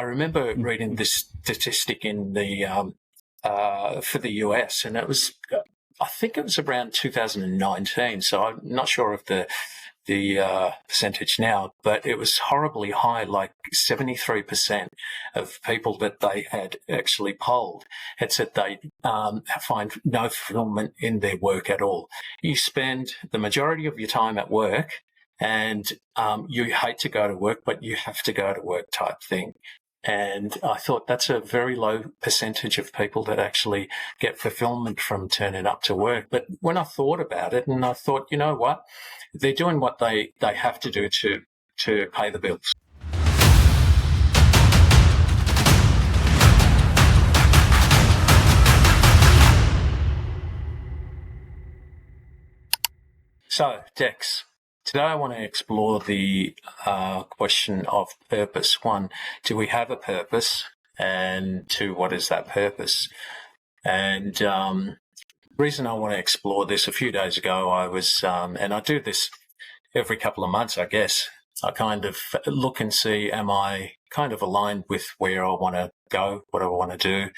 I remember reading this statistic in the for the US, and it was, I think it was around 2019. So I'm not sure of the percentage now, but it was horribly high. Like 73% of people that they had actually polled had said they find no fulfillment in their work at all. You spend the majority of your time at work, and you hate to go to work, but you have to go to work type thing. And I thought that's a very low percentage of people that actually get fulfillment from turning up to work. But when I thought about it, and I thought, you know what, they're doing what they have to do to pay the bills. So, Dex, today I want to explore the question of purpose. One, do we have a purpose? And two, what is that purpose? And the reason I want to explore this, a few days ago, I was, and I do this every couple of months, I guess, I kind of look and see, am I kind of aligned with where I want to go, what I want to do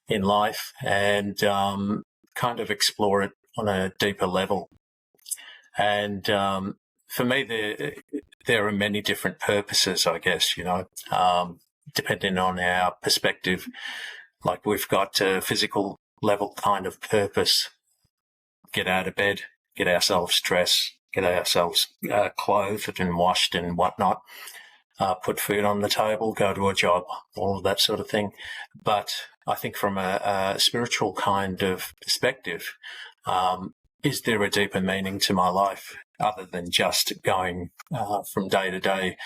in life, and kind of explore it on a deeper level. And for me, there are many different purposes, I guess, depending on our perspective. Like we've got a physical level kind of purpose, get out of bed, get ourselves dressed, get ourselves clothed and washed and whatnot, put food on the table, go to a job, all of that sort of thing. But I think from a spiritual kind of perspective, is there a deeper meaning to my life other than just going from day to day,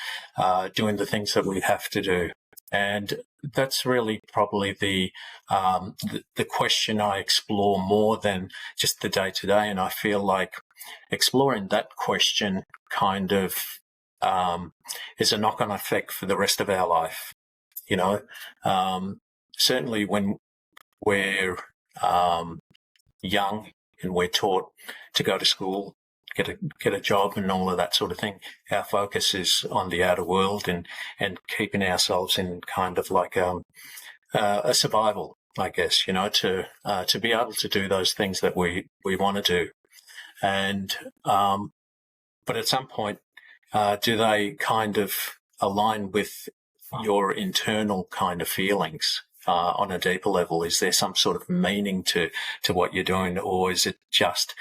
doing the things that we have to do? And that's really probably the question I explore more than just the day to day. And I feel like exploring that question kind of is a knock-on effect for the rest of our life. Certainly when we're young and we're taught to go to school, get a job and all of that sort of thing, our focus is on the outer world and keeping ourselves in kind of like a survival, I guess, to be able to do those things that we want to do. And but at some point, do they kind of align with your internal kind of feelings on a deeper level? Is there some sort of meaning to what you're doing, or is it just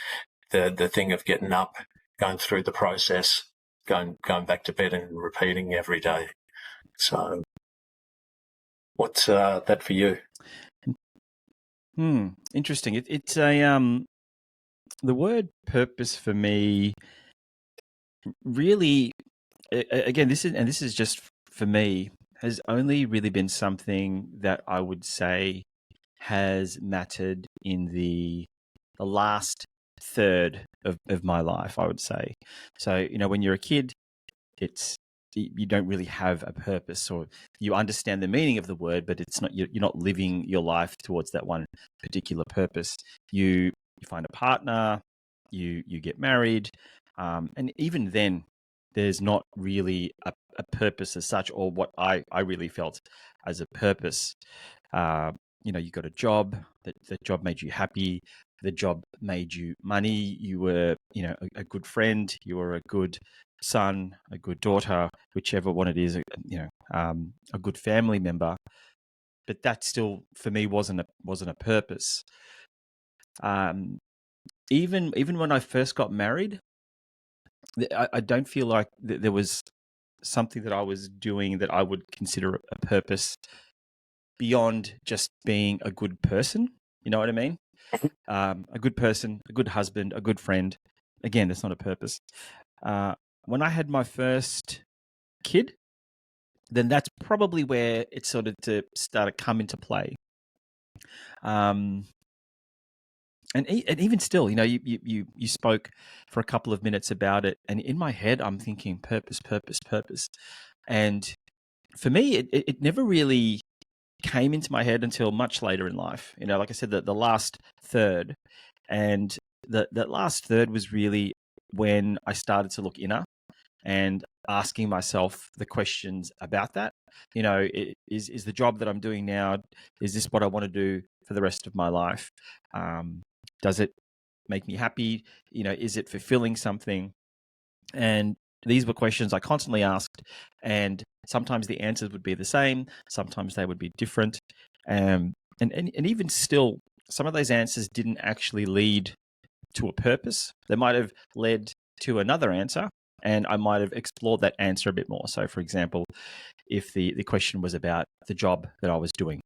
the thing of getting up, going through the process, going back to bed and repeating every day? So what's that for you? Interesting. It's a the word purpose for me really, again, this is just for me, has only really been something that I would say has mattered in the last third of my life, I would say. So, when you're a kid, you don't really have a purpose, or you understand the meaning of the word, but it's not, you're not living your life towards that one particular purpose. You find a partner, you get married, and even then, there's not really a purpose as such, or what I really felt as a purpose. You got a job, the job made you happy, the job made you money, you were, a good friend, you were a good son, a good daughter, whichever one it is, a good family member. But that still, for me, wasn't a purpose. Even when I first got married, I don't feel like there was something that I was doing that I would consider a purpose beyond just being a good person. You know what I mean? A good person, a good husband, a good friend. Again, that's not a purpose. When I had my first kid, then that's probably where it started to come into play. And even still, you spoke for a couple of minutes about it, and in my head, I'm thinking purpose. And for me, it never really came into my head until much later in life. Like I said, the last third, and that last third was really when I started to look inner and asking myself the questions about that. You know, is the job that I'm doing now, is this what I want to do for the rest of my life? Does it make me happy? You know, is it fulfilling something? And these were questions I constantly asked, and sometimes the answers would be the same, sometimes they would be different. And even still, some of those answers didn't actually lead to a purpose. They might have led to another answer, and I might have explored that answer a bit more. So, for example, if the question was about the job that I was doing,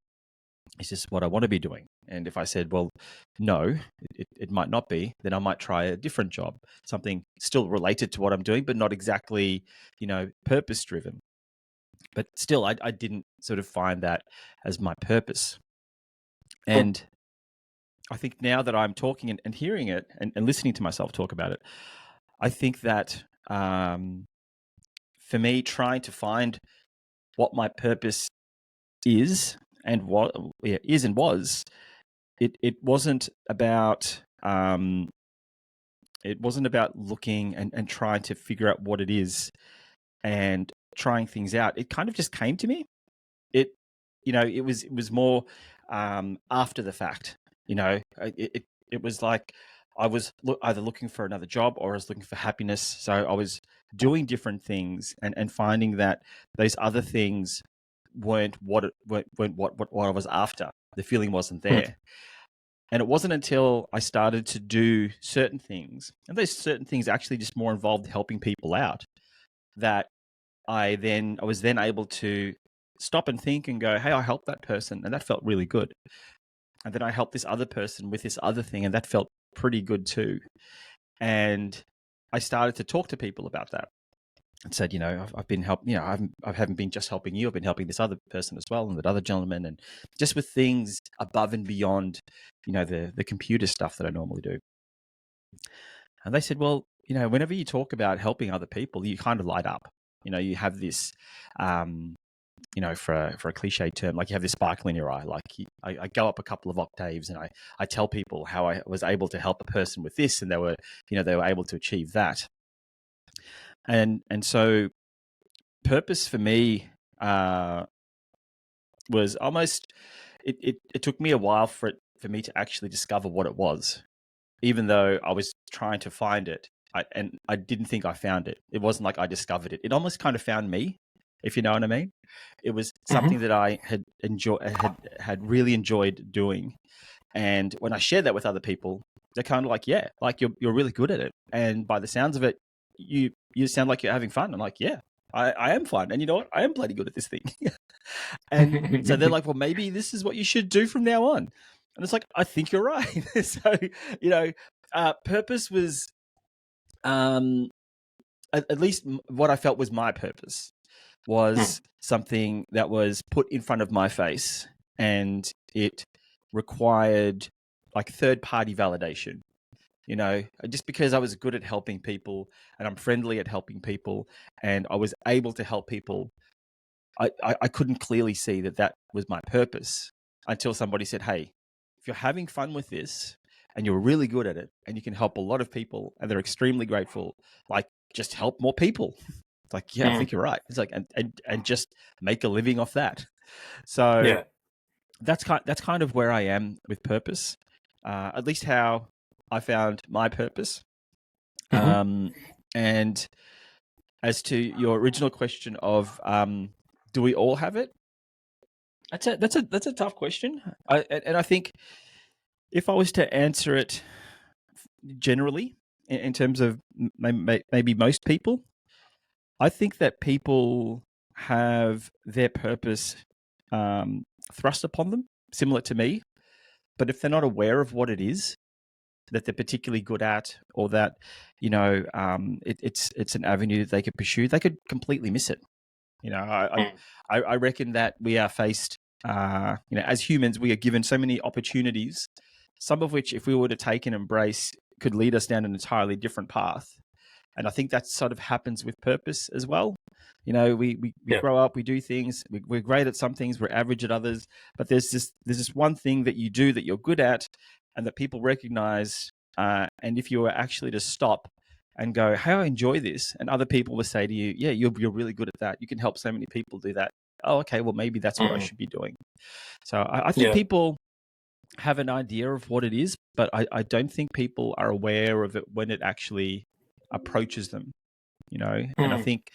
is this what I want to be doing? And if I said, well, no, it might not be, then I might try a different job, something still related to what I'm doing, but not exactly, you know, purpose driven. But still, I didn't sort of find that as my purpose. And I think now that I'm talking and hearing it and listening to myself talk about it, I think that for me, trying to find what my purpose is and what is and was, it wasn't about looking and trying to figure out what it is and trying things out. It kind of just came to me. It, you know, it was more after the fact. You know, it was like I was either looking for another job or I was looking for happiness. So I was doing different things and finding that those other things weren't what I was after. The feeling wasn't there. And it wasn't until I started to do certain things, and those certain things actually just more involved helping people out, that I was then able to stop and think and go, hey, I helped that person, and that felt really good. And then I helped this other person with this other thing, and that felt pretty good too. And I started to talk to people about that and said, you know, I've been helping, you know, I haven't been just helping you, I've been helping this other person as well, and that other gentleman, and just with things above and beyond, you know, the computer stuff that I normally do. And they said, well, you know, whenever you talk about helping other people, you kind of light up. You know, you have this, you know, for a cliche term, like you have this sparkle in your eye. Like I go up a couple of octaves and I tell people how I was able to help a person with this, and they were able to achieve that. And so purpose for me was almost, it took me a while for me to actually discover what it was, even though I was trying to find it. I didn't think I found it. It wasn't like I discovered it. It almost kind of found me, if you know what I mean. It was something that I had really enjoyed doing. And when I shared that with other people, they're kind of like, yeah, like you're really good at it. And by the sounds of it, you sound like you're having fun. I'm like, yeah, I am fun. And you know what? I am bloody good at this thing. And so they're like, well, maybe this is what you should do from now on. And it's like, I think you're right. So, you know, purpose was, at least what I felt was my purpose, was something that was put in front of my face, and it required like third-party validation. You know, just because I was good at helping people and I'm friendly at helping people and I was able to help people, I couldn't clearly see that was my purpose until somebody said, hey, if you're having fun with this and you're really good at it and you can help a lot of people and they're extremely grateful, like just help more people. It's like, yeah, I think you're right. It's like, and just make a living off that. So Yeah. that's kind of where I am with purpose, at least how I found my purpose. And as to your original question of, do we all have it? That's a tough question. And I think if I was to answer it generally in terms of maybe most people, I think that people have their purpose thrust upon them, similar to me. But if they're not aware of what it is that they're particularly good at, or that, you know, it's an avenue that they could pursue, they could completely miss it. You know, I reckon that we are faced, you know, as humans, we are given so many opportunities, some of which, if we were to take and embrace, could lead us down an entirely different path. And I think that sort of happens with purpose as well. You know, we grow up, we do things, we're great at some things, we're average at others, but there's this one thing that you do that you're good at and that people recognize. And if you were actually to stop and go, hey, I enjoy this. And other people will say to you, yeah, you're really good at that. You can help so many people do that. Oh, okay, well, maybe that's what I should be doing. So I think people have an idea of what it is, but I don't think people are aware of it when it actually approaches them, and I think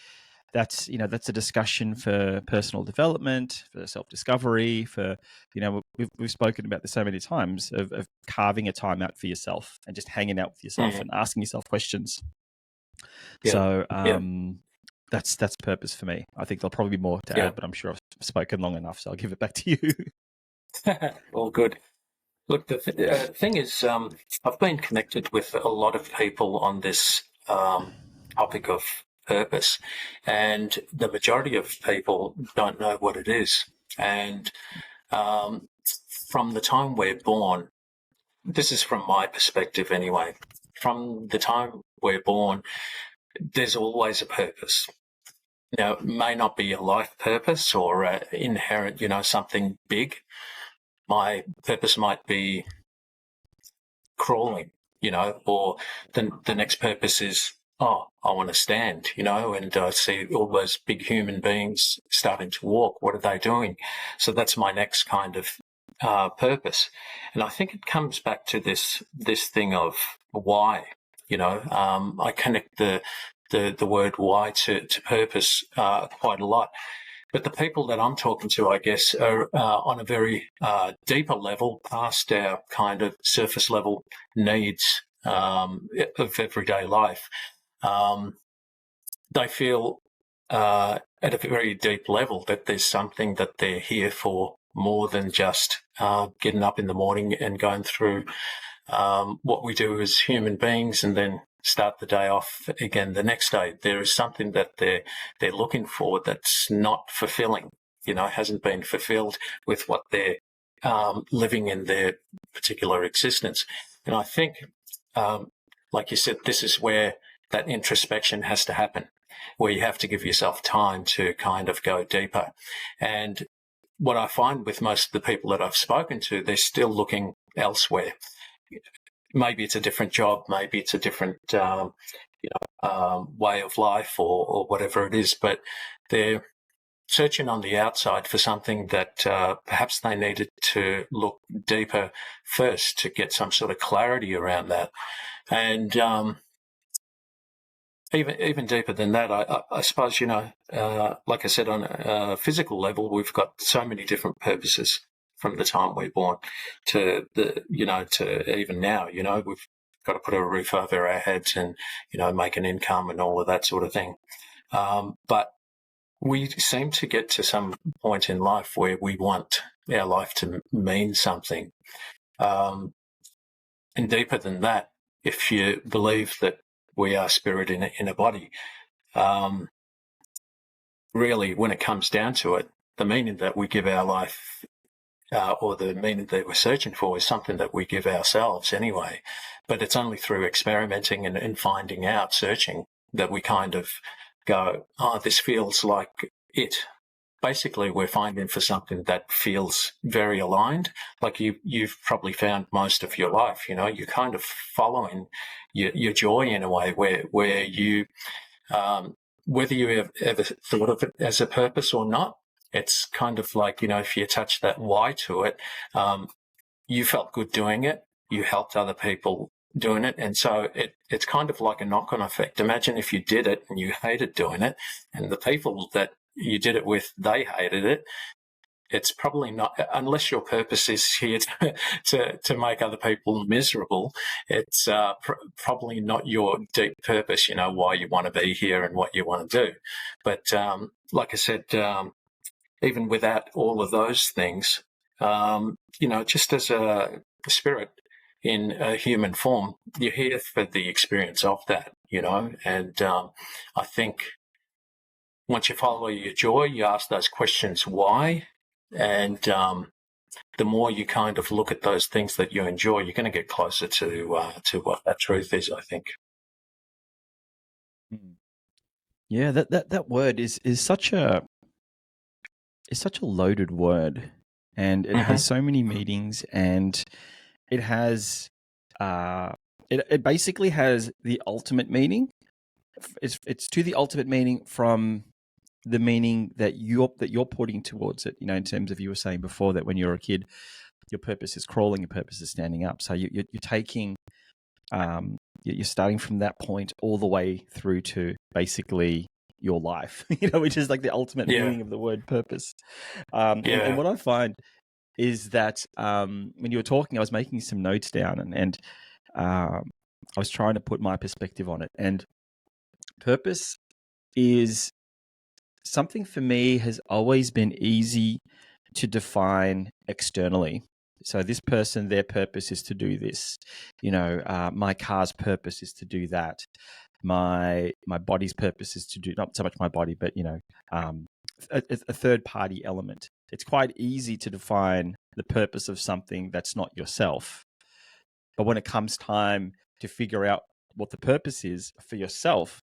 that's a discussion for personal development, for self-discovery, for we've spoken about this so many times of carving a time out for yourself and just hanging out with yourself and asking yourself questions. So that's purpose for me. I think there'll probably be more to add, but I'm sure I've spoken long enough, so I'll give it back to you. All good. Look, the thing is, I've been connected with a lot of people on this topic of purpose, and the majority of people don't know what it is. And from the time we're born, this is from my perspective anyway, from the time we're born, there's always a purpose. Now, it may not be a life purpose or inherent, something big. My purpose might be crawling, or the next purpose is, I want to stand, and I see all those big human beings starting to walk. What are they doing? So that's my next kind of purpose. And I think it comes back to this thing of why, I connect the word why to purpose quite a lot. But the people that I'm talking to, I guess, are on a very deeper level, past our kind of surface level needs of everyday life. They feel at a very deep level that there's something that they're here for more than just getting up in the morning and going through what we do as human beings and then start the day off again the next day. There is something that they're looking for that's not fulfilling, hasn't been fulfilled with what they're living in their particular existence. And I think, like you said, this is where that introspection has to happen, where you have to give yourself time to kind of go deeper. And what I find with most of the people that I've spoken to, they're still looking elsewhere. Maybe it's a different job, maybe it's a different way of life or whatever it is, but they're searching on the outside for something that perhaps they needed to look deeper first to get some sort of clarity around that. And even deeper than that, I suppose, like I said, on a physical level, we've got so many different purposes from the time we're born to to even now. We've got to put a roof over our heads and, make an income and all of that sort of thing. But we seem to get to some point in life where we want our life to mean something. And deeper than that, if you believe that we are spirit in a body, really, when it comes down to it, the meaning that we give our life or the meaning that we're searching for is something that we give ourselves anyway. But it's only through experimenting and finding out, searching, that we kind of go, this feels like it. Basically, we're finding for something that feels very aligned. Like you've probably found most of your life, you're kind of following your joy in a way where you, whether you have ever thought of it as a purpose or not, it's kind of like, if you attach that why to it, you felt good doing it, you helped other people doing it, and so it's kind of like a knock-on effect. Imagine if you did it and you hated doing it, and the people that you did it with, they hated it. It's probably not, unless your purpose is here to make other people miserable, it's probably not your deep purpose, why you want to be here and what you want to do. But like I said, even without all of those things, just as a spirit in a human form, you're here for the experience of that, and I think once you follow your joy, you ask those questions why, and the more you kind of look at those things that you enjoy, you're going to get closer to what that truth is, I think. Yeah, that word is such a loaded word, and it has so many meanings, and it has it basically has the ultimate meaning, it's to the ultimate meaning from the meaning that you're putting towards it. In terms of, you were saying before that when you're a kid, your purpose is crawling, your purpose is standing up. So you're taking, you're starting from that point all the way through to basically your life, which is like the ultimate Yeah. meaning of the word purpose. And Yeah. what I find is that when you were talking, I was making some notes down, and I was trying to put my perspective on it. And purpose is something for me has always been easy to define externally. So this person, their purpose is to do this. My car's purpose is to do that. My body's purpose is to do, not so much my body, but a third party element. It's quite easy to define the purpose of something that's not yourself. But when it comes time to figure out what the purpose is for yourself,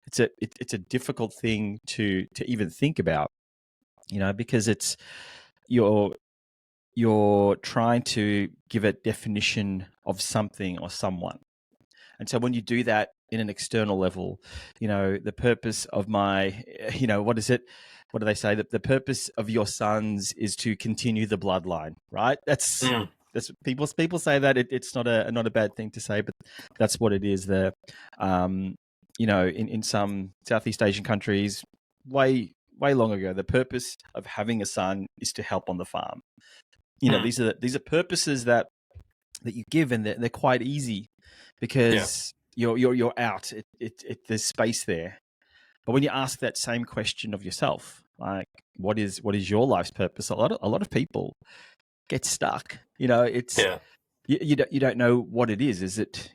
it's a difficult thing to even think about, because it's you're trying to give a definition of something or someone. And so when you do that in an external level, the purpose of my, what is it? What do they say? That the purpose of your sons is to continue the bloodline, right? That's people say that it's not a bad thing to say, but that's what it is there. In some Southeast Asian countries, way long ago, the purpose of having a son is to help on the farm. These are purposes that you give, and they're quite easy because you're out. There's space there. But when you ask that same question of yourself, like what is your life's purpose? A lot of people get stuck. It's you don't know what it is. Is it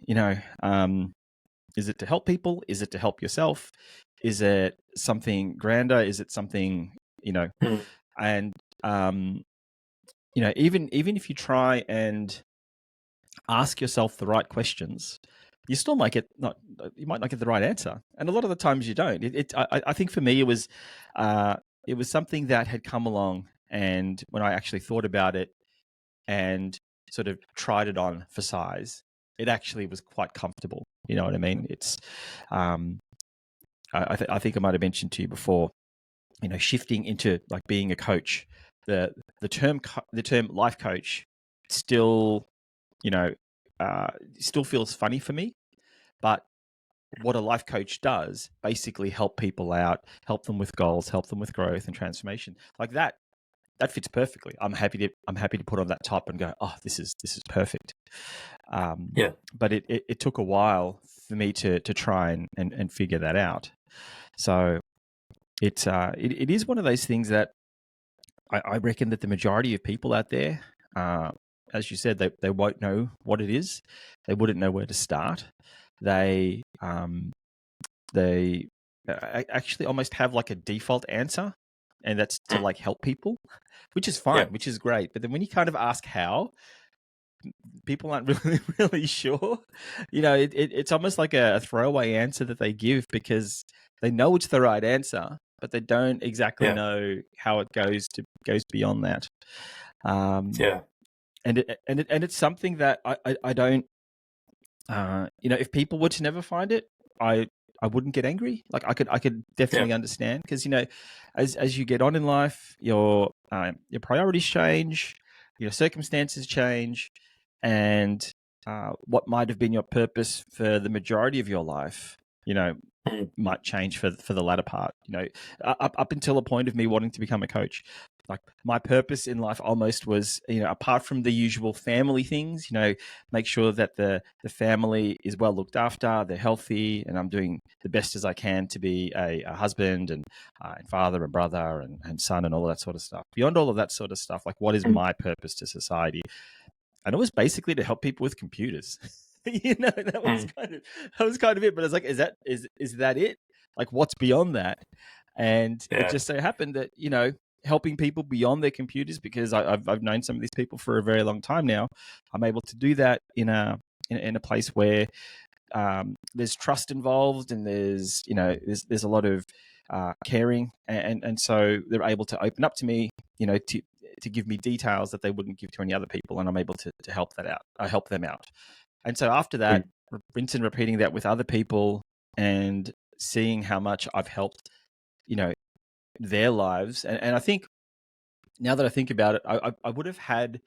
is it to help people? Is it to help yourself? Is it something grander? Is it something and even if you try and ask yourself the right questions, you still might not get the right answer, and a lot of the times you don't. I think for me it was something that had come along, and when I actually thought about it and sort of tried it on for size, it actually was quite comfortable. You know what I mean? It's I think I might have mentioned to you before, shifting into like being a coach. The term life coach still still feels funny for me, but what a life coach does basically help people out, help them with goals, help them with growth and transformation. Like that fits perfectly. I'm happy to put on that top and go, oh, this is perfect. But it took a while for me to try and figure that out. So it is one of those things that I reckon that the majority of people out there, as you said, they won't know what it is. They wouldn't know where to start. They actually almost have like a default answer, and that's to like help people, which is fine, which is great. But then when you kind of ask how, people aren't really sure. It's almost like a throwaway answer that they give because they know it's the right answer, but they don't exactly know how it goes beyond that. And it's something that I don't. If people were to never find it, I wouldn't get angry. Like I could definitely understand, because as you get on in life, your priorities change, your circumstances change, and what might have been your purpose for the majority of your life, might change for the latter part. Up until a point of me wanting to become a coach, like my purpose in life almost was, apart from the usual family things, make sure that the family is well looked after, they're healthy, and I'm doing the best as I can to be a husband and father and brother and son and all of that sort of stuff. Beyond all of that sort of stuff, like what is my purpose to society? And it was basically to help people with computers. That was kind of it. But it's like, is that it? Like, what's beyond that? And it just so happened that, helping people beyond their computers, because I've known some of these people for a very long time now. I'm able to do that in a place where there's trust involved, and there's a lot of caring, and so they're able to open up to me, to give me details that they wouldn't give to any other people, and I'm able to help that out. I help them out. And so after that, rinse and repeating that with other people, and seeing how much I've helped, their lives. And I think now that I think about it, I would have had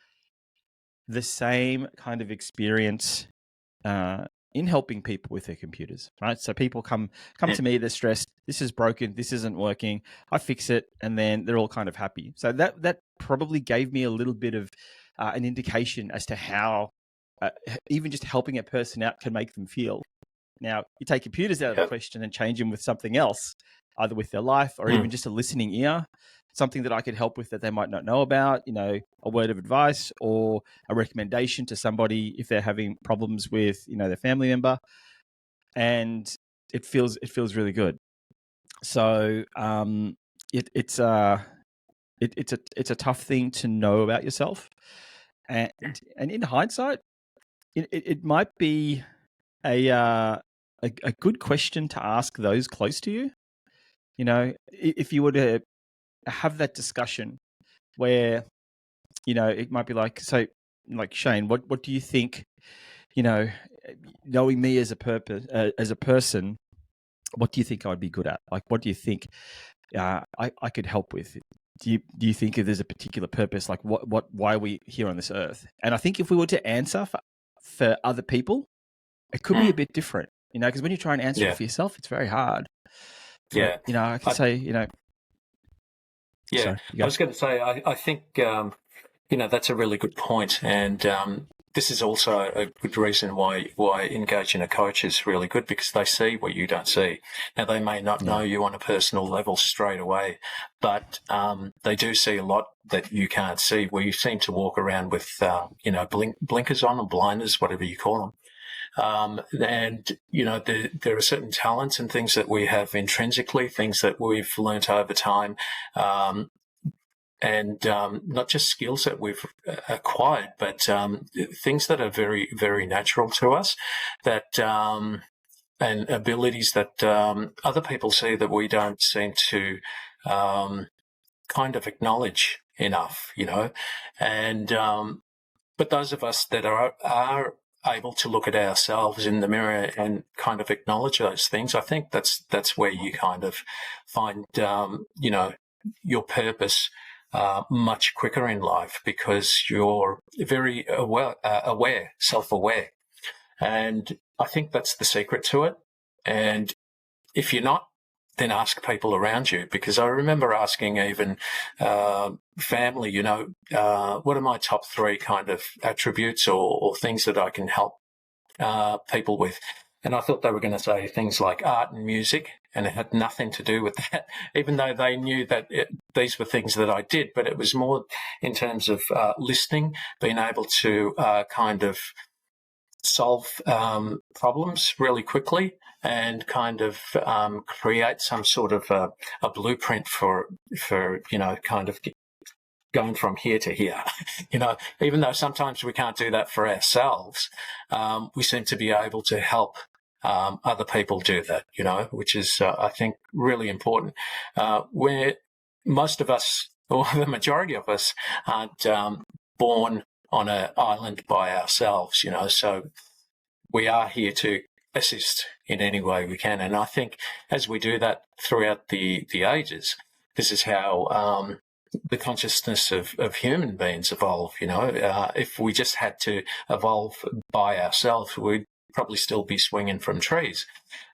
the same kind of experience in helping people with their computers, right? So people come to me, they're stressed. This is broken. This isn't working. I fix it, and then they're all kind of happy. So that probably gave me a little bit of an indication as to how even just helping a person out can make them feel. Now, you take computers out of the question and change them with something else, either with their life or even just a listening ear, something that I could help with that they might not know about, a word of advice or a recommendation to somebody if they're having problems with, their family member. And it feels really good. So it's a tough thing to know about yourself. And in hindsight, it might be a good question to ask those close to you. If you were to have that discussion where, it might be like, so like, Shane, what do you think, knowing me as a person, what do you think I'd be good at? Like, what do you think I could help with? Do you think if there's a particular purpose, like why are we here on this earth? And I think if we were to answer for other people, it could be a bit different, because when you try and answer it for yourself, it's very hard. But, I could say, Yeah, sorry, I was going to say, I think, that's a really good point. And this is also a good reason why engaging a coach is really good, because they see what you don't see. Now, they may not know you on a personal level straight away, but they do see a lot that you can't see, where you seem to walk around with, blinkers on, or blinders, whatever you call them. And, there are certain talents and things that we have intrinsically, things that we've learnt over time, and not just skills that we've acquired, but things that are very, very natural to us, that and abilities that other people see that we don't seem to kind of acknowledge enough, and but those of us that are able to look at ourselves in the mirror and kind of acknowledge those things, I think that's where you kind of find, your purpose much quicker in life, because you're very aware, self-aware. And I think that's the secret to it. And if you're not, then ask people around you, because I remember asking even family, what are my top 3 kind of attributes or things that I can help people with? And I thought they were going to say things like art and music, and it had nothing to do with that, even though they knew that these were things that I did. But it was more in terms of listening, being able to kind of solve problems really quickly, and kind of create some sort of a blueprint for kind of going from here to here. Even though sometimes we can't do that for ourselves, we seem to be able to help other people do that, which is, I think, really important. Where most of us, or the majority of us, aren't born on an island by ourselves, so we are here to assist in any way we can. And I think as we do that throughout the ages, this is how the consciousness of human beings evolve. If we just had to evolve by ourselves, we'd probably still be swinging from trees.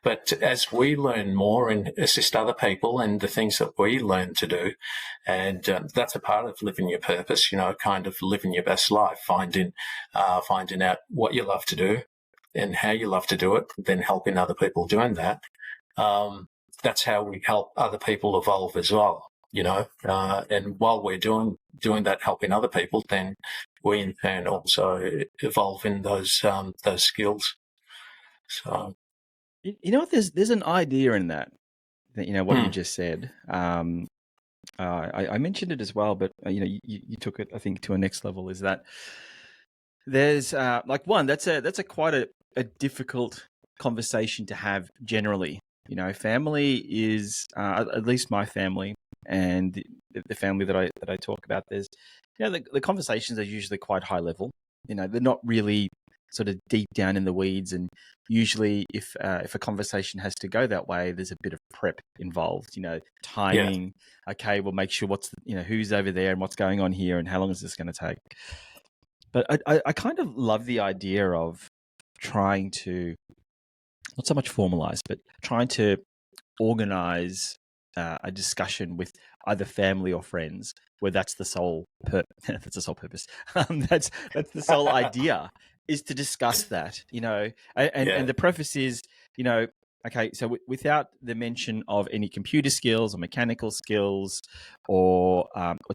But as we learn more and assist other people in the things that we learn to do, and that's a part of living your purpose, kind of living your best life, finding out what you love to do and how you love to do it, then helping other people doing that. That's how we help other people evolve as well. And while we're doing that, helping other people, then we in turn also evolve in those skills. So, what? There's an idea in that what you just said. I mentioned it as well, but you took it, I think, to a next level. Is that there's that's a quite a difficult conversation to have generally. Family is at least my family, and the family that I talk about. There's the conversations are usually quite high level. They're not really sort of deep down in the weeds. And usually if a conversation has to go that way, there's a bit of prep involved, timing. Okay, we'll make sure who's over there and what's going on here and how long is this going to take. But I kind of love the idea of trying to, not so much formalize, but trying to organize a discussion with either family or friends where that's the sole that's the sole purpose. That's the sole idea, is to discuss that, and the preface is, okay, so without the mention of any computer skills or mechanical skills or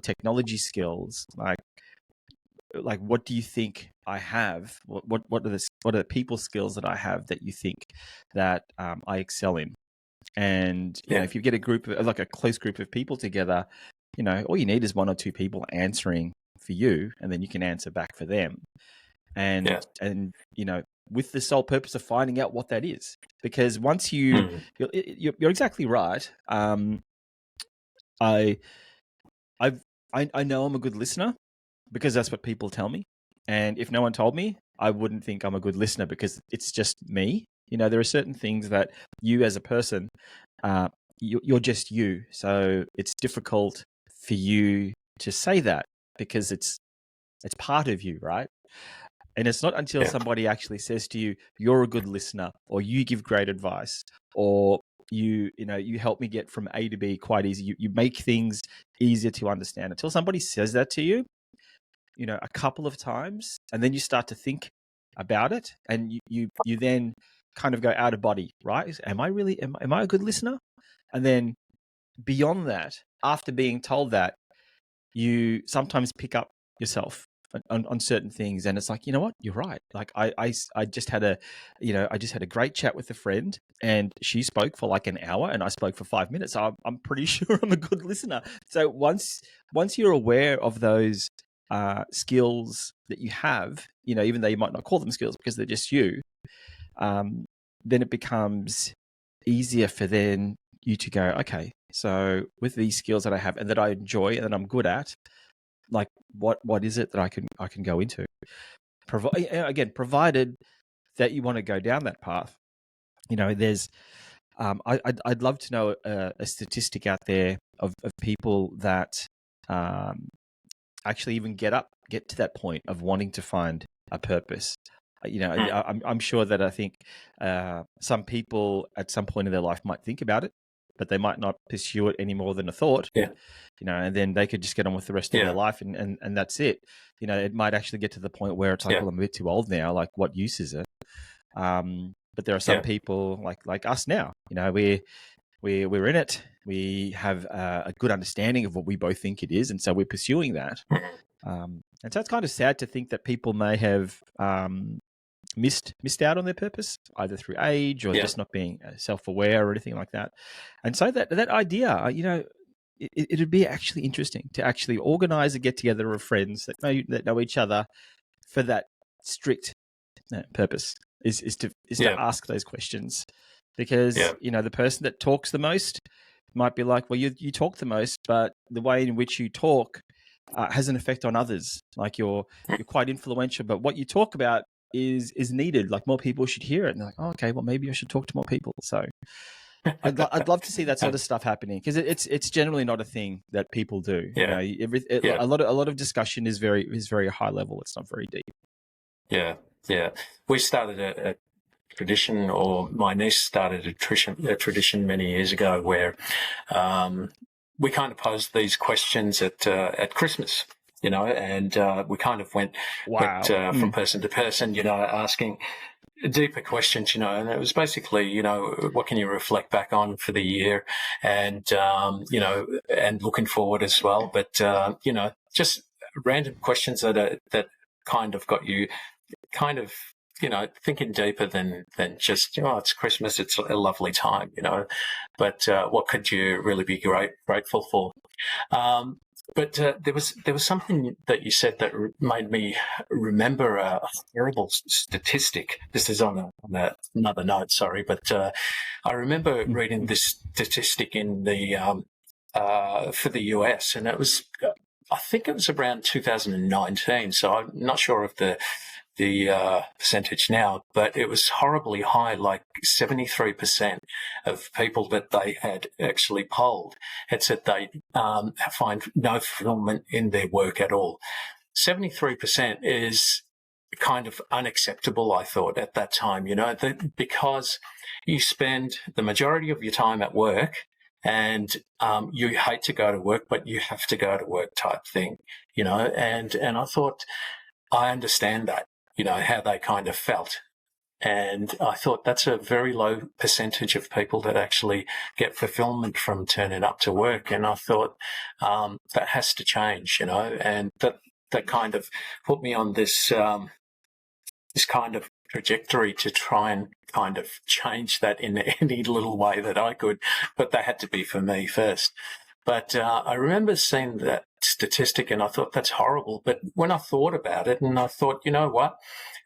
technology skills, like what do you think I have? What are the people skills that I have that you think that I excel in? And if you get a group of, like a close group of people together, all you need is one or two people answering for you, and then you can answer back for them. And with the sole purpose of finding out what that is, because once you're exactly right. I know I'm a good listener because that's what people tell me. And if no one told me, I wouldn't think I'm a good listener because it's just me. There are certain things that you as a person, you're just you. So it's difficult for you to say that because it's part of you, right? And it's not until somebody actually says to you, you're a good listener, or you give great advice, or you help me get from A to B quite easy. You make things easier to understand. Until somebody says that to you, a couple of times, and then you start to think about it, and you then kind of go out of body, right? Am I a good listener? And then beyond that, after being told that, you sometimes pick up yourself on certain things, and it's like, you know what, you're right. Like I just had a great chat with a friend, and she spoke for like an hour, and I spoke for 5 minutes. So I'm pretty sure I'm a good listener. So once you're aware of those skills that you have, even though you might not call them skills because they're just you, then it becomes easier for then you to go, okay, so with these skills that I have and that I enjoy and that I'm good at, like what is it that I can go into? Provided that you want to go down that path. There's I'd love to know a statistic out there of people that actually even get to that point of wanting to find a purpose. I'm sure that I think some people at some point in their life might think about it, but they might not pursue it any more than a thought. And then they could just get on with the rest of their life, and that's it. It might actually get to the point where it's like, well, I'm a bit too old now. Like, what use is it? But there are some people like us now. We're in it. We have a good understanding of what we both think it is, and so we're pursuing that. And so it's kind of sad to think that people may have missed out on their purpose, either through age or just not being self-aware or anything like that. And so that idea, it'd be actually interesting to actually organize a get-together of friends that know each other for that strict purpose, is to ask those questions. Because the person that talks the most might be like, well, you talk the most, but the way in which you talk has an effect on others. Like you're quite influential, but what you talk about is needed. Like more people should hear it. And they're like, oh, okay, well, maybe I should talk to more people. So I'd love to see that sort of stuff happening, because it's generally not a thing that people do. A lot of discussion is very high level. It's not very deep. Yeah. We started a tradition, or my niece started a tradition many years ago, where we kind of posed these questions at Christmas, and we kind of went from person to person, asking deeper questions, and it was basically, what can you reflect back on for the year, and and looking forward as well, but just random questions that kind of got you kind of thinking deeper than just, it's Christmas, it's a lovely time, but what could you really be grateful for? But there was something that you said that made me remember a horrible statistic. This is on another note, sorry, but I remember reading this statistic in the for the US, and it was, I think it was around 2019. So I'm not sure of the the percentage now, but it was horribly high. Like 73% of people that they had actually polled had said they find no fulfillment in their work at all. 73% is kind of unacceptable, I thought, at that time, because you spend the majority of your time at work, and you hate to go to work, but you have to go to work type thing, and I thought, I understand that, how they kind of felt. And I thought that's a very low percentage of people that actually get fulfillment from turning up to work. And I thought that has to change, and that kind of put me on this kind of trajectory to try and kind of change that in any little way that I could, but that had to be for me first. But I remember seeing that statistic and I thought that's horrible. But when I thought about it, and I thought, you know what,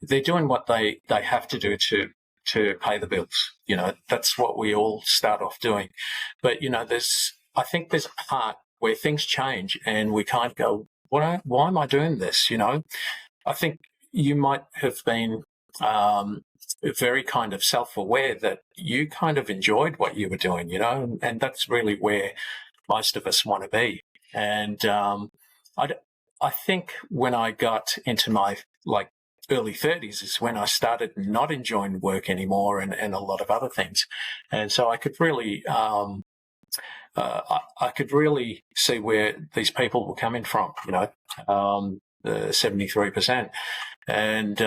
they're doing what they have to do to pay the bills. That's what we all start off doing. But, I think there's a part where things change and we kind of go, why am I doing this? I think you might have been very kind of self-aware that you kind of enjoyed what you were doing, and that's really where most of us want to be. And I think when I got into my early 30s is when I started not enjoying work anymore and a lot of other things. And so I could really I could really see where these people were coming from, the 73%. And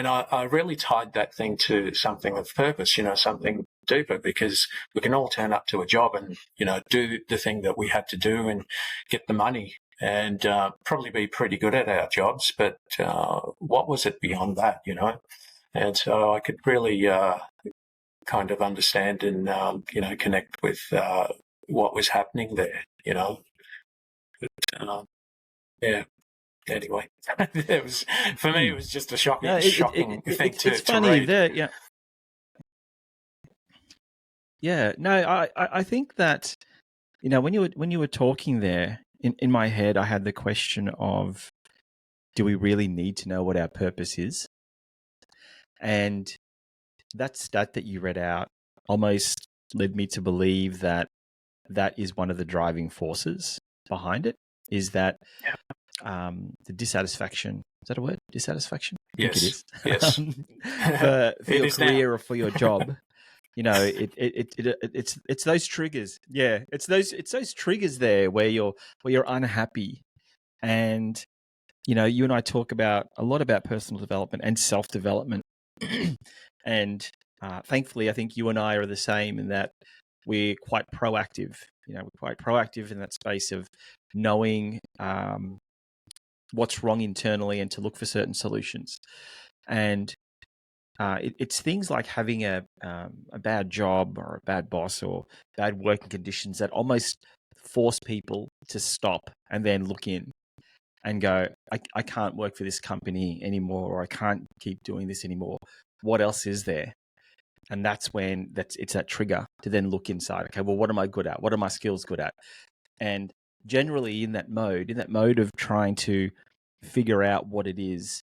I really tied that thing to something of purpose, something deeper, because we can all turn up to a job and, do the thing that we had to do and get the money and probably be pretty good at our jobs. But what was it beyond that, And so I could really kind of understand and, connect with what was happening there, But, yeah. Anyway, it was, for me, it was just a shocking thing it's to funny read. that, yeah. No, I think that, when you were talking there, in my head, I had the question of, do we really need to know what our purpose is? And that stat that you read out almost led me to believe that is one of the driving forces behind it, is that the dissatisfaction. Is that a word? Dissatisfaction? I think it is. Yes. For your is career now. or for your job. It's those triggers. Yeah. It's those triggers there where you're unhappy. And, you and I talk a lot about personal development and self-development. And thankfully, I think you and I are the same in that we're quite proactive. We're quite proactive in that space of knowing what's wrong internally and to look for certain solutions. And it's things like having a bad job or a bad boss or bad working conditions that almost force people to stop and then look in and go, I can't work for this company anymore, or I can't keep doing this anymore. What else is there? And that's when it's that trigger to then look inside. Okay, well, what am I good at? What are my skills good at? And generally in that mode of trying to figure out what it is,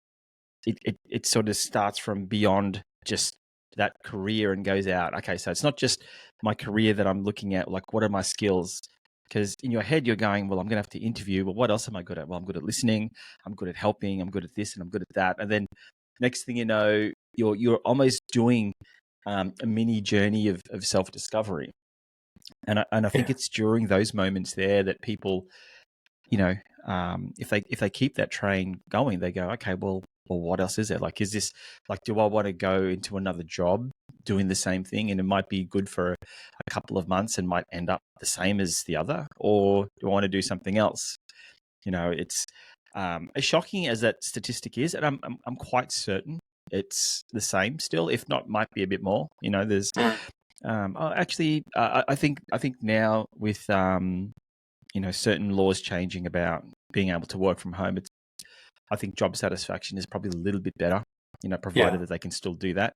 it sort of starts from beyond just that career and goes out. Okay, so it's not just my career that I'm looking at, like what are my skills? Because in your head you're going, well, I'm going to have to interview. Well, what else am I good at? Well, I'm good at listening. I'm good at helping. I'm good at this and I'm good at that. And then next thing you know, you're almost doing a mini journey of self-discovery. And I think it's during those moments there that people, if they keep that train going, they go, okay, well, what else is there? Like, is this do I want to go into another job doing the same thing, and it might be good for a couple of months and might end up the same as the other, or do I want to do something else? It's as shocking as that statistic is, and I'm quite certain it's the same still, if not, might be a bit more. There's I think now with certain laws changing about being able to work from home, I think job satisfaction is probably a little bit better, provided that they can still do that.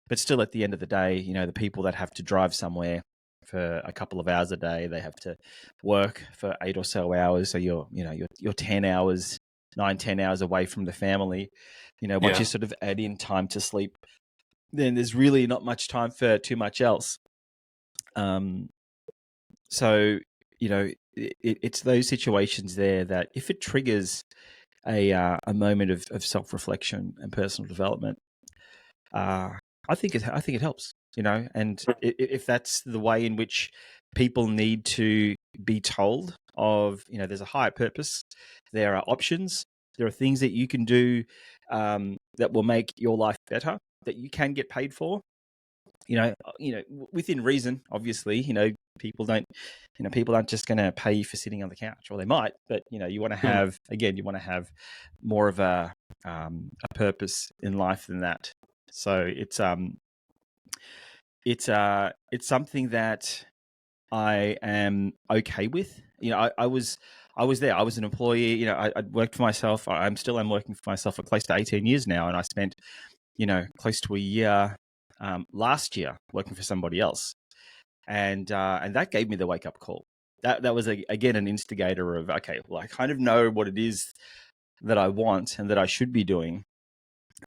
But still, at the end of the day, the people that have to drive somewhere for a couple of hours a day, they have to work for 8 or so hours. So you're 10 hours 9-10 hours away from the family. Once Yeah. you sort of add in time to sleep, then there's really not much time for too much else. So, it's those situations there that if it triggers a moment of self-reflection and personal development, I think it helps, and if that's the way in which people need to be told of, there's a higher purpose, there are options, there are things that you can do that will make your life better, that you can get paid for, within reason, obviously. People aren't just going to pay you for sitting on the couch, or they might, but you want to have, again, more of a purpose in life than that. So it's something that I am okay with. I was there. I was an employee. I worked for myself. I'm working for myself for close to 18 years now, and I spent close to a year last year working for somebody else, and that gave me the wake up call. That was again an instigator of, okay, well, I kind of know what it is that I want and that I should be doing.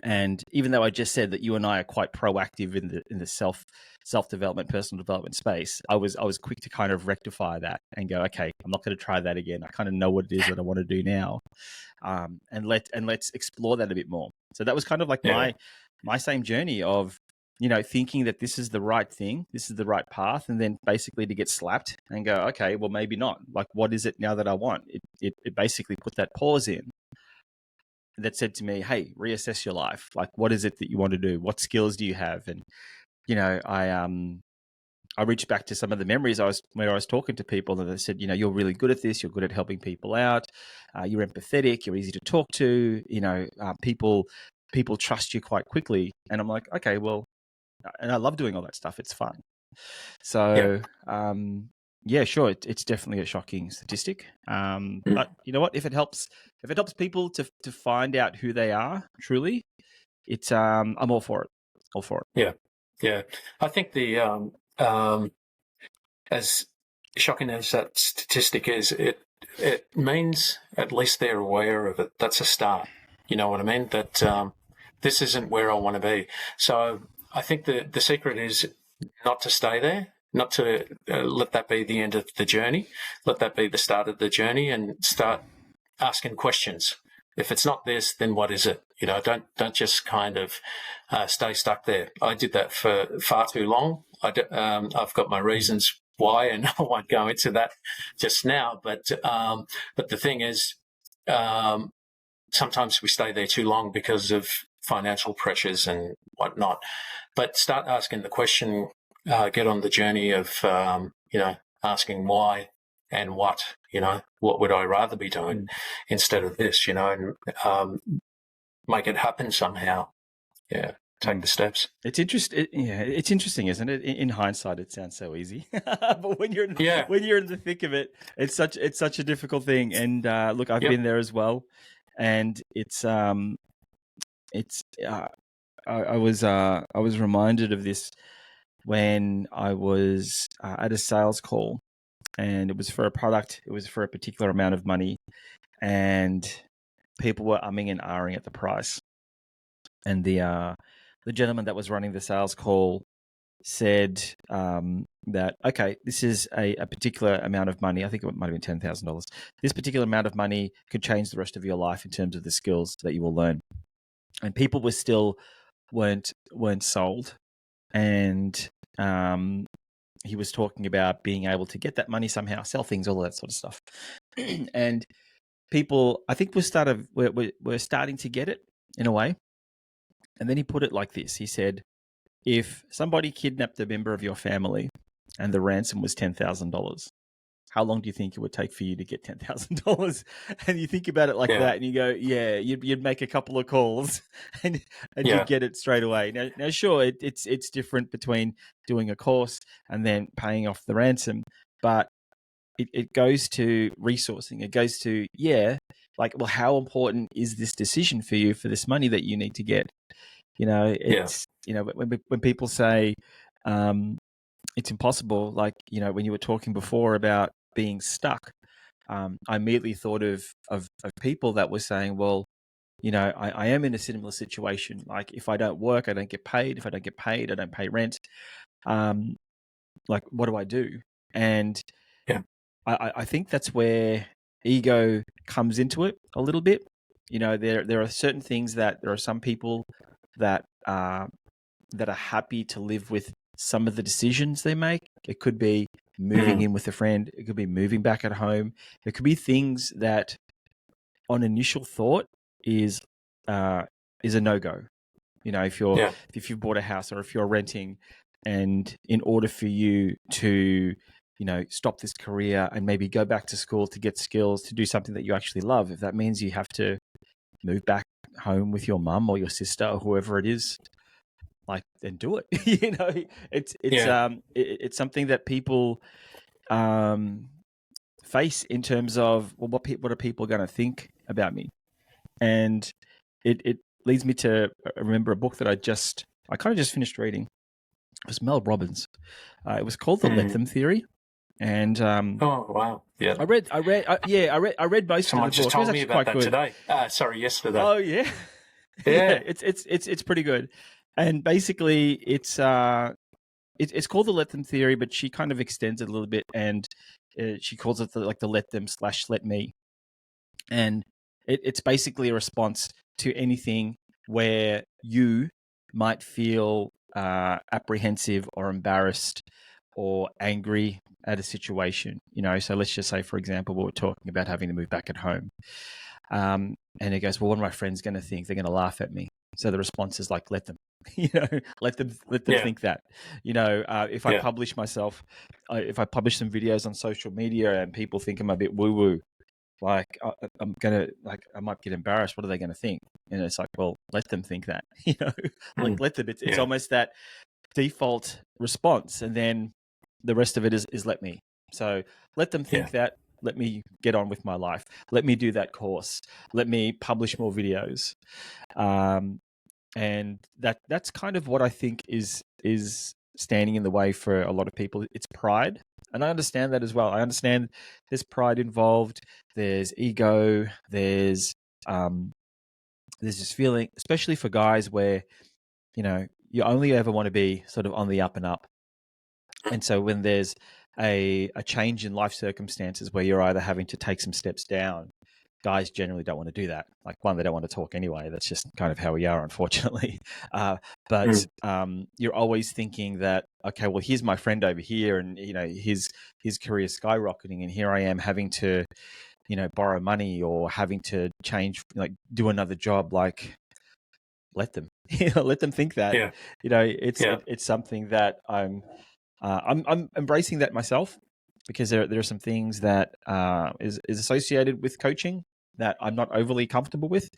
And even though I just said that you and I are quite proactive in the self development, personal development space, I was quick to kind of rectify that and go, okay, I'm not going to try that again. I kind of know what it is that I want to do now, and let's explore that a bit more. So that was kind of like my same journey of thinking that this is the right thing, this is the right path, and then basically to get slapped and go, okay, well, maybe not. Like, what is it now that I want? It basically put that pause in that said to me, hey, reassess your life. Like, what is it that you want to do? What skills do you have? And, I reached back to some of the memories where I was talking to people, and they said, you're really good at this. You're good at helping people out. You're empathetic. You're easy to talk to. People trust you quite quickly. And I'm like, okay, well, and I love doing all that stuff. It's fun. So, yeah, sure. It's definitely a shocking statistic. But you know what? If it helps people to find out who they are truly, it's I'm all for it. All for it. Yeah. I think the as shocking as that statistic is, it means at least they're aware of it. That's a start. You know what I mean? That this isn't where I want to be. So I think the secret is not to stay there, not to let that be the end of the journey. Let that be the start of the journey, and start asking questions. If it's not this, then what is it? Don't just kind of stay stuck there. I did that for far too long. I've got my reasons why, and I won't go into that just now. But the thing is, sometimes we stay there too long because of financial pressures and whatnot. But start asking the question. Get on the journey of asking why and what. What would I rather be doing instead of this? And make it happen somehow. Yeah. Take the steps. It's interesting. It's interesting, isn't it? In hindsight, it sounds so easy, but when you're in the thick of it, it's such a difficult thing. And look, I've been there as well, and I was reminded of this when I was at a sales call, and it was for a product. It was for a particular amount of money, and people were umming and ahhing at the price, and the gentleman that was running the sales call said that, okay, this is a particular amount of money. I think it might have been $10,000. This particular amount of money could change the rest of your life in terms of the skills that you will learn. And people were still weren't sold. And he was talking about being able to get that money somehow, sell things, all that sort of stuff. And people, I think, we're starting to get it in a way. And then he put it like this. He said, if somebody kidnapped a member of your family and the ransom was $10,000, how long do you think it would take for you to get $10,000? And you think about it like that, and you go, yeah, you'd make a couple of calls and you'd get it straight away. Now, sure, it's different between doing a course and then paying off the ransom, but it goes to resourcing. It goes to, like, well, how important is this decision for you for this money that you need to get? It's, when people say it's impossible, like, when you were talking before about being stuck, I immediately thought of people that were saying, well, I am in a similar situation. Like if I don't work, I don't get paid. If I don't get paid, I don't pay rent. Like what do I do? And Yeah. I think that's where ego comes into it a little bit. There are certain things that there are some people that are happy to live with some of the decisions they make. It could be moving in with a friend. It could be moving back at home. It could be things that on initial thought is a no-go. If you've bought a house or if you're renting, and in order for you to stop this career and maybe go back to school to get skills to do something that you actually love, if that means you have to move back home with your mum or your sister or whoever it is, like, then do it. It's something that people face in terms of, well, what are people going to think about me? And it leads me to remember a book that I kind of just finished reading. It was Mel Robbins. It was called The Let Them Theory. And oh wow, yeah. I read most Someone of the book. just told me about that good. today. Yesterday. Oh yeah, yeah. It's pretty good. And basically, it's called The Let Them Theory, but she kind of extends it a little bit, and she calls it the let them / let me. And it's basically a response to anything where you might feel apprehensive or embarrassed or angry at a situation. So let's just say, for example, we were talking about having to move back at home. And it goes, well, what are my friends going to think? They're going to laugh at me. So the response is like, let them, let them think that, if I publish myself, if I publish some videos on social media and people think I'm a bit woo woo, like I might get embarrassed. What are they going to think? And it's like, well, let them think that, let them, it's almost that default response. And then the rest of it is let me. So let them think that, let me get on with my life. Let me do that course. Let me publish more videos. And that's kind of what I think is standing in the way for a lot of people. It's pride. And I understand that as well. I understand there's pride involved. There's ego. There's this feeling, especially for guys, where, you only ever want to be sort of on the up and up. And so when there's a change in life circumstances where you're either having to take some steps down, guys generally don't want to do that. Like, one, they don't want to talk anyway. That's just kind of how we are, unfortunately. But you're always thinking that, okay, well, here's my friend over here, and his career skyrocketing, and here I am having to, borrow money or having to change, like do another job. Like, let them, let them think that. Yeah. It's something that I'm embracing that myself, because there are some things that is associated with coaching that I'm not overly comfortable with.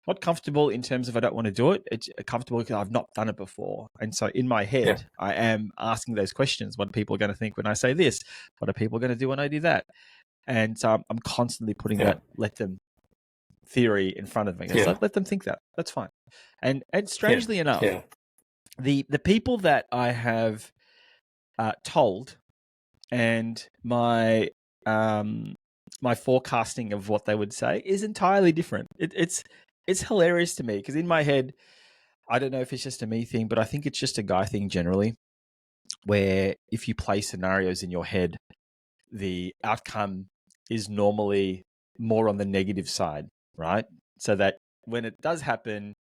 Not comfortable in terms of I don't want to do it. It's comfortable because I've not done it before. And so in my head, I am asking those questions. What are people going to think when I say this? What are people going to do when I do that? And so I'm constantly putting that let them theory in front of me. It's like, let them think that. That's fine. And strangely enough, the people that I have told, and my my forecasting of what they would say is entirely different. It's hilarious to me, because in my head, I don't know if it's just a me thing, but I think it's just a guy thing generally, where if you play scenarios in your head, the outcome is normally more on the negative side, right? So that when it does happen,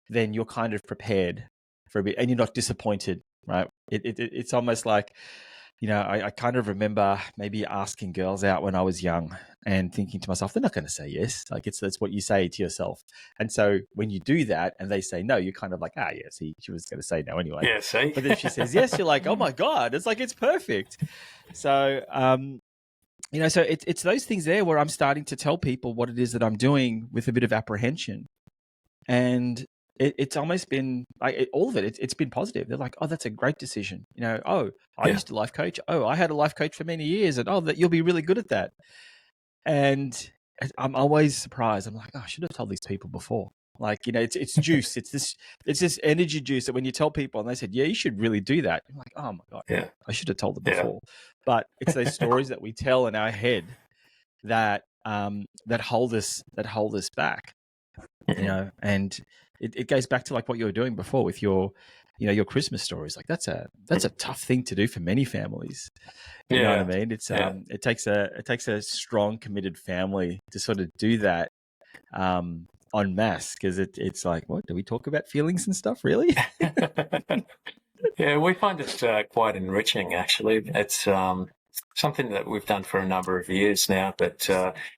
then you're kind of prepared for a bit, and you're not disappointed, right? It's almost like, I kind of remember maybe asking girls out when I was young and thinking to myself, they're not going to say yes. Like, that's what you say to yourself. And so when you do that and they say no, you're kind of like, see, she was going to say no anyway. Yeah, see? But then she says yes, you're like, oh my God, it's like, it's perfect. So, so it's those things there where I'm starting to tell people what it is that I'm doing with a bit of apprehension. And it's almost been like all of it. It's been positive. They're like, oh, that's a great decision. I used to life coach. Oh, I had a life coach for many years, and that you'll be really good at that. And I'm always surprised. I'm like, I should have told these people before. Like, it's juice. It's this energy juice that when you tell people and they said, yeah, you should really do that. I'm like, oh my God, I should have told them before. But it's those stories that we tell in our head that that hold us back, and it goes back to like what you were doing before with your your Christmas stories. Like that's a tough thing to do for many families. You know what I Yeah, mean? It's yeah. it takes a strong, committed family to sort of do that en masse, because it's like, what do we talk about feelings and stuff? Really? Yeah, we find it quite enriching, actually. It's something that we've done for a number of years now. But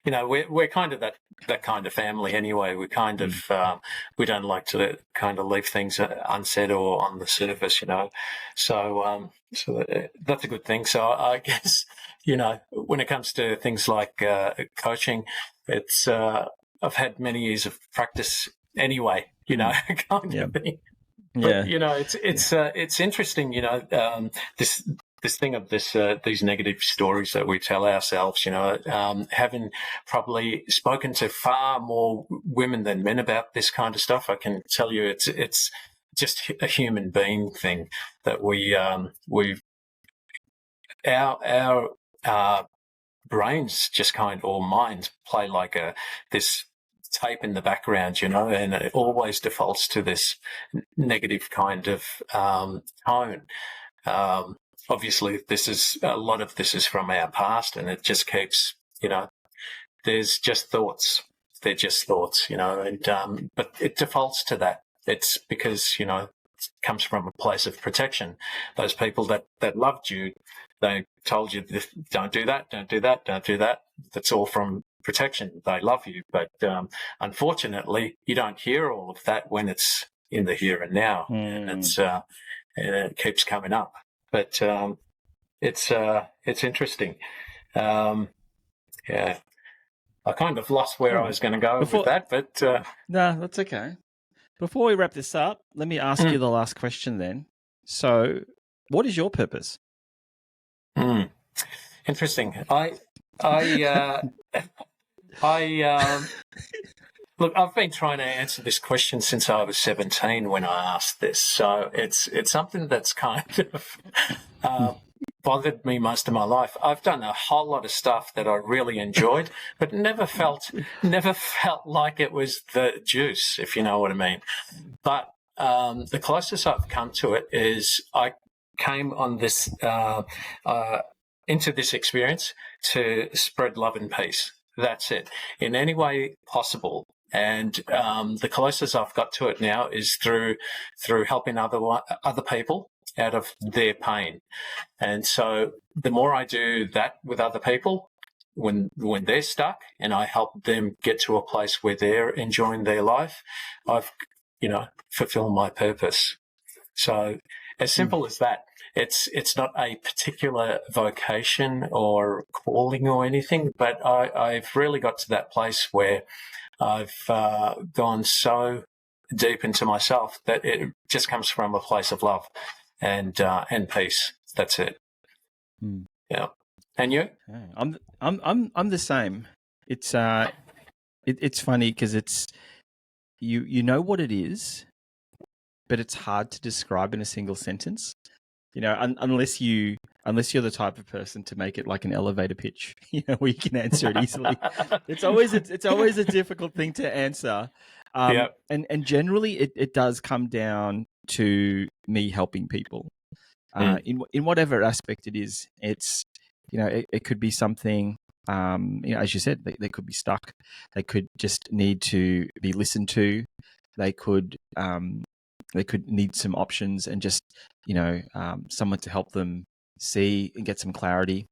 we're kind of that kind of family anyway. We kind of we don't like to kind of leave things unsaid or on the surface, So that's a good thing. So I guess when it comes to things like coaching, it's I've had many years of practice anyway, kind Yeah. of thing. But Yeah. it's interesting, this thing of these negative stories that we tell ourselves, having probably spoken to far more women than men about this kind of stuff. I can tell you, it's just a human being thing that we've our brains just or minds play like this tape in the background, and it always defaults to this negative kind of tone. Obviously, a lot of this is from our past, and it just keeps, there's just thoughts. They're just thoughts, and but it defaults to that. It's because, it comes from a place of protection. Those people that loved you, they told you, don't do that, don't do that, don't do that. That's all from protection. They love you. But unfortunately, you don't hear all of that when it's in the here and now. And it keeps coming up. But it's interesting. Yeah. I kind of lost where I was going to go with that, but no, that's okay. Before we wrap this up, let me ask you the last question then. So, what is your purpose? Interesting. Look, I've been trying to answer this question since I was 17 when I asked this. So it's something that's kind of bothered me most of my life. I've done a whole lot of stuff that I really enjoyed, but never felt like it was the juice, if you know what I mean. But the closest I've come to it is I came on this into this experience to spread love and peace. That's it, in any way possible. And the closest I've got to it now is through helping other people out of their pain. And so the more I do that with other people, when they're stuck, and I help them get to a place where they're enjoying their life, I've fulfilled my purpose. So as simple as that. It's not a particular vocation or calling or anything, but I've really got to that place where I've gone so deep into myself that it just comes from a place of love and peace. That's it. Yeah. And you? I'm the same. It's it's funny because it's you know what it is, but it's hard to describe in a single sentence. Unless you're the type of person to make it like an elevator pitch, where you can answer it easily. It's always a difficult thing to answer. And generally it does come down to me helping people. In whatever aspect it is. It's it could be something, as you said, they could be stuck. They could just need to be listened to. They could need some options and just someone to help them see and get some clarity.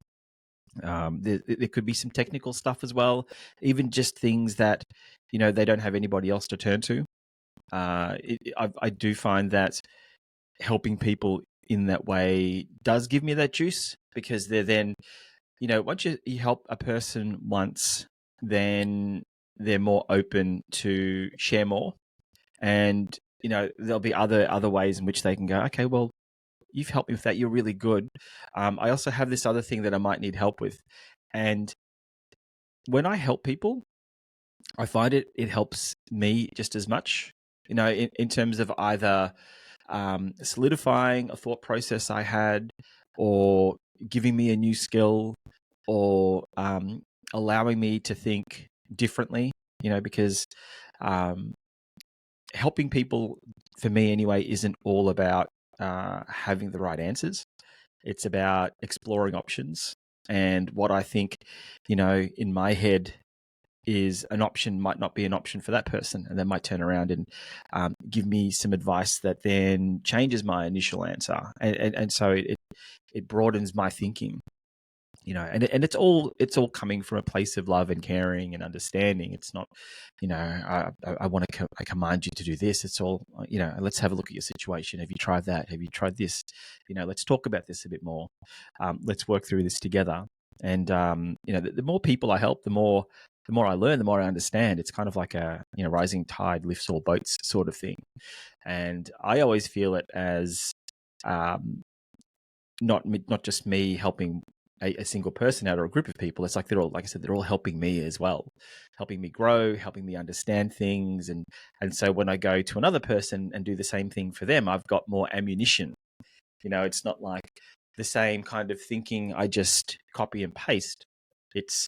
There could be some technical stuff as well, even just things that they don't have anybody else to turn to. I do find that helping people in that way does give me that juice, because they're then, once you help a person once, then they're more open to share more. And there'll be other ways in which they can go, okay, well, you've helped me with that, you're really good. I also have this other thing that I might need help with. And when I help people, I find it helps me just as much, in terms of either solidifying a thought process I had, or giving me a new skill, or allowing me to think differently, because helping people, for me anyway, isn't all about having the right answers. It's about exploring options. And what I think, in my head is an option might not be an option for that person. And they might turn around and give me some advice that then changes my initial answer. And so it broadens my thinking. And it's all coming from a place of love and caring and understanding. It's not, I want to I command you to do this. It's all, let's have a look at your situation. Have you tried that? Have you tried this? Let's talk about this a bit more. Let's work through this together. And the more people I help, the more I learn, the more I understand. It's kind of like a rising tide lifts all boats sort of thing. And I always feel it as not just me helping a single person out or a group of people. It's like they're all, like I said, they're all helping me as well, helping me grow, helping me understand things. And so when I go to another person and do the same thing for them, I've got more ammunition. It's not like the same kind of thinking I just copy and paste. It's,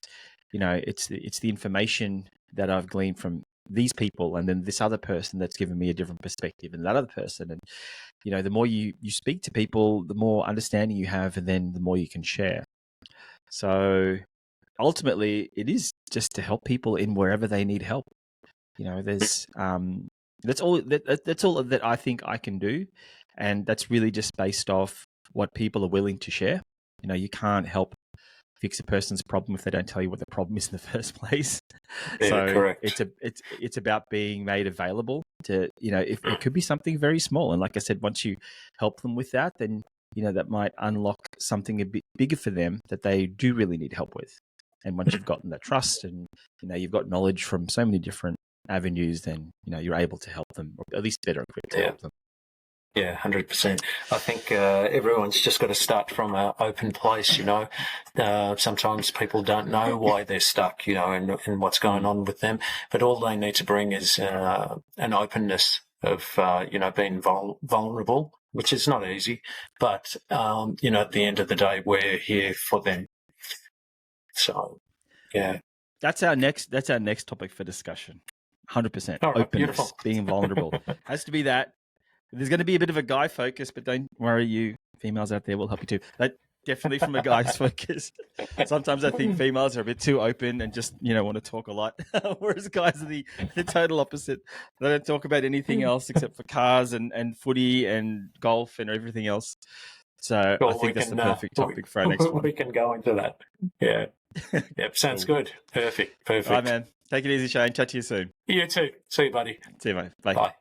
it's the information that I've gleaned from these people, and then this other person that's given me a different perspective, and that other person. And, the more you speak to people, the more understanding you have, and then the more you can share. So ultimately, it is just to help people in wherever they need help. There's that's all that I think I can do, and that's really just based off what people are willing to share. You can't help fix a person's problem if they don't tell you what the problem is in the first place. Yeah, so correct. It's about being made available to, if it could be something very small. And like I said, once you help them with that, then that might unlock something a bit bigger for them that they do really need help with. And once you've gotten that trust and you've got knowledge from so many different avenues, then you're able to help them, or at least better equipped to help them. Yeah, 100%. I think everyone's just got to start from an open place, Sometimes people don't know why they're stuck, and what's going on with them. But all they need to bring is an openness of, being vulnerable, which is not easy. But, at the end of the day, we're here for them. So, yeah. That's our next topic for discussion. 100%. All right, openness, beautiful. Being vulnerable. Has to be that. There's going to be a bit of a guy focus, but don't worry, you females out there will help you too. That definitely from a guy's focus. Sometimes I think females are a bit too open and just, want to talk a lot, whereas guys are the total opposite. They don't talk about anything else except for cars and footy and golf and everything else. So I think that's the perfect topic for our next one. We can go into that. Yeah. Yep, sounds Cool. Good. Perfect. All right, man. Take it easy, Shane. Chat to you soon. You too. See you, buddy. See you, mate. Bye. Bye.